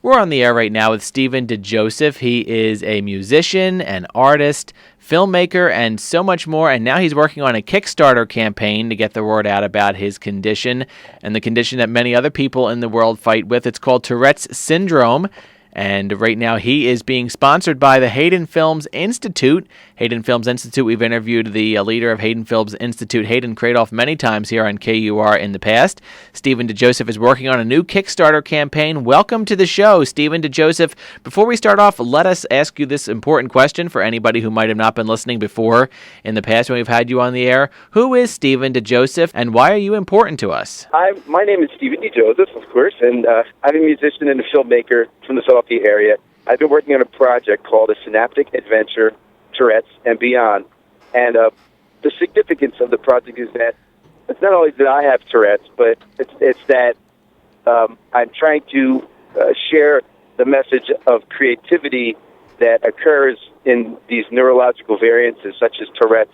We're on the air right now with Stephen DiJoseph. He is a musician, an artist, filmmaker, and so much more. And now he's working on a Kickstarter campaign to get the word out about his condition and the condition that many other people in the world fight with. It's called Tourette's syndrome. And right now he is being sponsored by the Hayden Films Institute. Hayden Films Institute, we've interviewed the leader of Hayden Films Institute, Hayden Kradoff, many times here on KUR in the past. Stephen DiJoseph is working on a new Kickstarter campaign. Welcome to the show, Stephen DiJoseph. Before we start off, let us ask you this important question for anybody who might have not been listening before in the past when we've had you on the air. Who is Stephen DiJoseph, and why are you important to us? My name is Stephen DiJoseph, of course, and I'm a musician and a filmmaker from the Philadelphia area. I've been working on a project called A Synaptic Adventure, Tourette's, and Beyond. And the significance of the project is that it's not only that I have Tourette's, but it's that I'm trying to share the message of creativity that occurs in these neurological variances such as Tourette's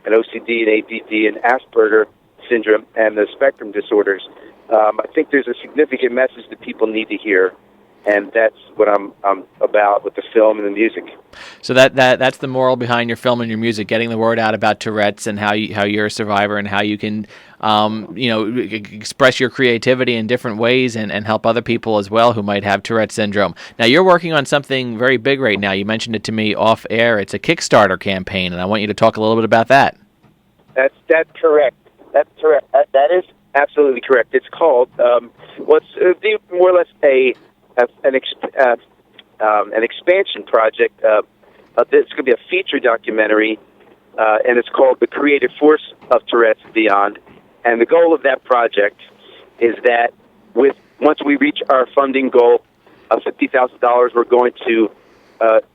and OCD and ADD and Asperger syndrome and the spectrum disorders. I think there's a significant message that people need to hear. And that's what I'm about with the film and the music. So that's the moral behind your film and your music, getting the word out about Tourette's and how you're a survivor and how you can express your creativity in different ways and help other people as well who might have Tourette's syndrome. Now, you're working on something very big right now. You mentioned it to me off air. It's a Kickstarter campaign, and I want you to talk a little bit about that. That's correct. That's correct. That is absolutely correct. It's called more or less an expansion project. It's going to be a feature documentary, and it's called The Creative Force of Tourette's and Beyond. And the goal of that project is that once we reach our funding goal of $50,000, we're going to,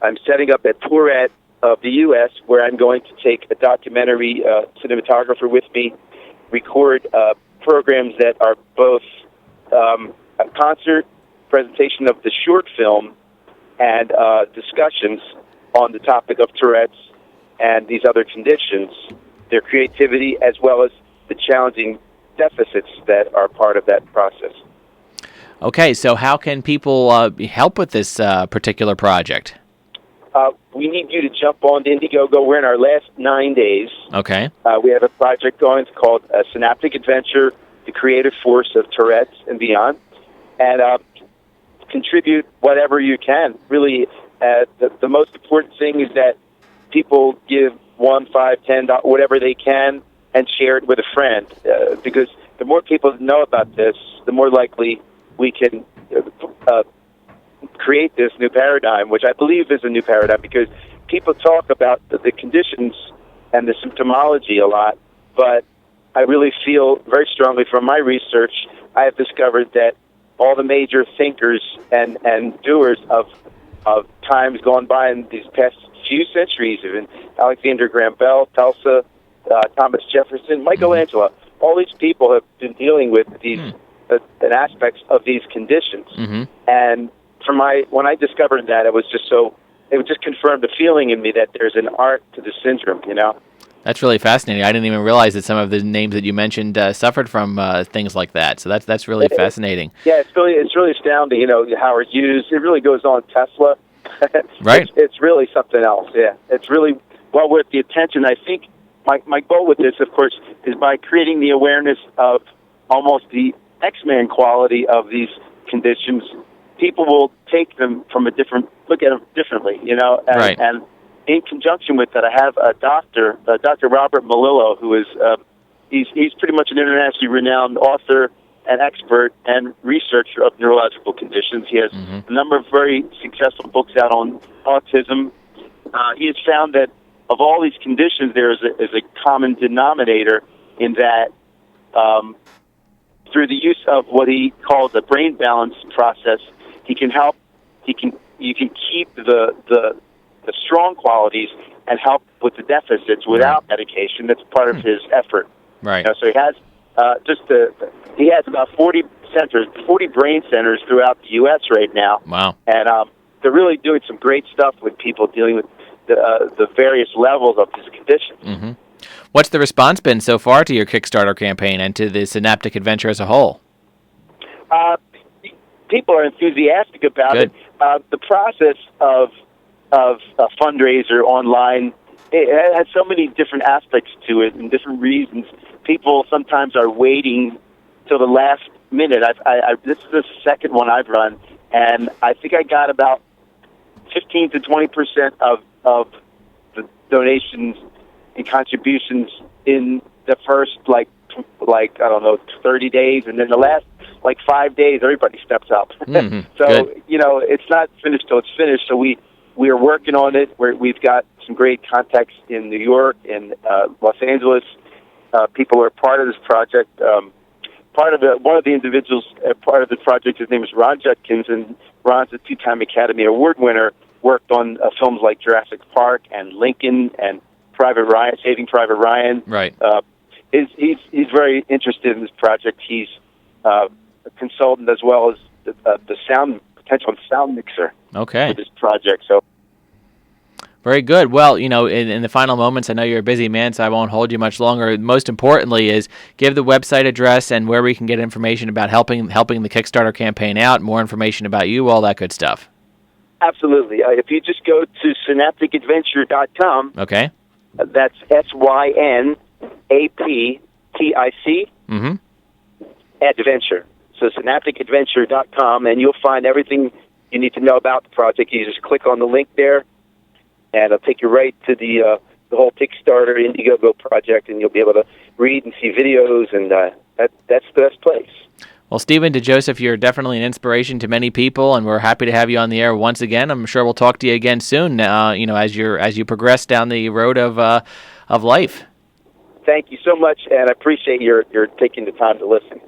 I'm setting up a tourette of the U.S. where I'm going to take a documentary cinematographer with me, record programs that are both a concert presentation of the short film and discussions on the topic of Tourette's and these other conditions, their creativity, as well as the challenging deficits that are part of that process. Okay, so how can people help with this particular project? We need you to jump on to Indiegogo. We're in our last 9 days. Okay. We have a project going. It's called A Synaptic Adventure, The Creative Force of Tourette's and Beyond. And contribute whatever you can. Really, the most important thing is that people give $1, $5, $10, whatever they can, and share it with a friend. Because the more people know about this, the more likely we can create this new paradigm, which I believe is a new paradigm, because people talk about the conditions and the symptomology a lot, but I really feel very strongly from my research, I have discovered that all the major thinkers and doers of times gone by in these past few centuries, even Alexander Graham Bell, Tulsa, Thomas Jefferson, Michelangelo, all these people have been dealing with these aspects of these conditions. Mm-hmm. And when I discovered that, it just confirmed the feeling in me that there's an art to the syndrome, you know? That's really fascinating. I didn't even realize that some of the names that you mentioned suffered from things like that. So that's really fascinating. Yeah, it's really astounding. You know, Howard Hughes. It really goes on. Tesla. Right. It's really something else. Yeah, it's really well worth the attention. I think my goal with this, of course, is by creating the awareness of almost the X-Men quality of these conditions. People will take them look at them differently. You know, right. And in conjunction with that, I have a doctor, Dr. Robert Malillo, who is he's pretty much an internationally renowned author and expert and researcher of neurological conditions. He has a number of very successful books out on autism. He has found that of all these conditions, there is a common denominator in that through the use of what he calls a brain balance process, you can keep the strong qualities and help with the deficits without medication. That's part of his effort. Right. So he has he has about 40 brain centers throughout the U.S. right now. Wow. And they're really doing some great stuff with people dealing with the various levels of these conditions. Mm-hmm. What's the response been so far to your Kickstarter campaign and to the Synaptic Adventure as a whole? people are enthusiastic about Good. it. The process of a fundraiser online, it has so many different aspects to it and different reasons. People sometimes are waiting till the last minute. This is the second one I've run, and I think I got about 15 to 20% of the donations and contributions in the first like I don't know 30 days, and then the last 5 days everybody steps up. Mm-hmm. So Good. it's not finished till it's finished. So we are working on it. We've got some great contacts in New York and Los Angeles. People are part of this project. One of the individuals part of the project, his name is Ron Judkins, and Ron's a 2-time Academy Award winner. Worked on films like Jurassic Park and Lincoln and Private Ryan, Saving Private Ryan. Right. He's very interested in this project. He's a consultant as well as the potential sound mixer. Okay. For this project. So. Very good. Well, in the final moments, I know you're a busy man, so I won't hold you much longer. Most importantly is give the website address and where we can get information about helping the Kickstarter campaign out, more information about you, all that good stuff. Absolutely. If you just go to synapticadventure.com, okay, that's SYNAPTIC adventure. So synapticadventure.com, and you'll find everything you need to know about the project. You just click on the link there, and it'll take you right to the whole Kickstarter Indiegogo project, and you'll be able to read and see videos, and that's the best place. Well, Stephen DiJoseph, you're definitely an inspiration to many people, and we're happy to have you on the air once again. I'm sure we'll talk to you again soon. As you progress down the road of life. Thank you so much, and I appreciate your taking the time to listen.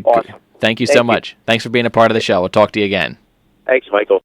Awesome. Thank you so much. Thanks for being a part of the show. We'll talk to you again. Thanks, Michael.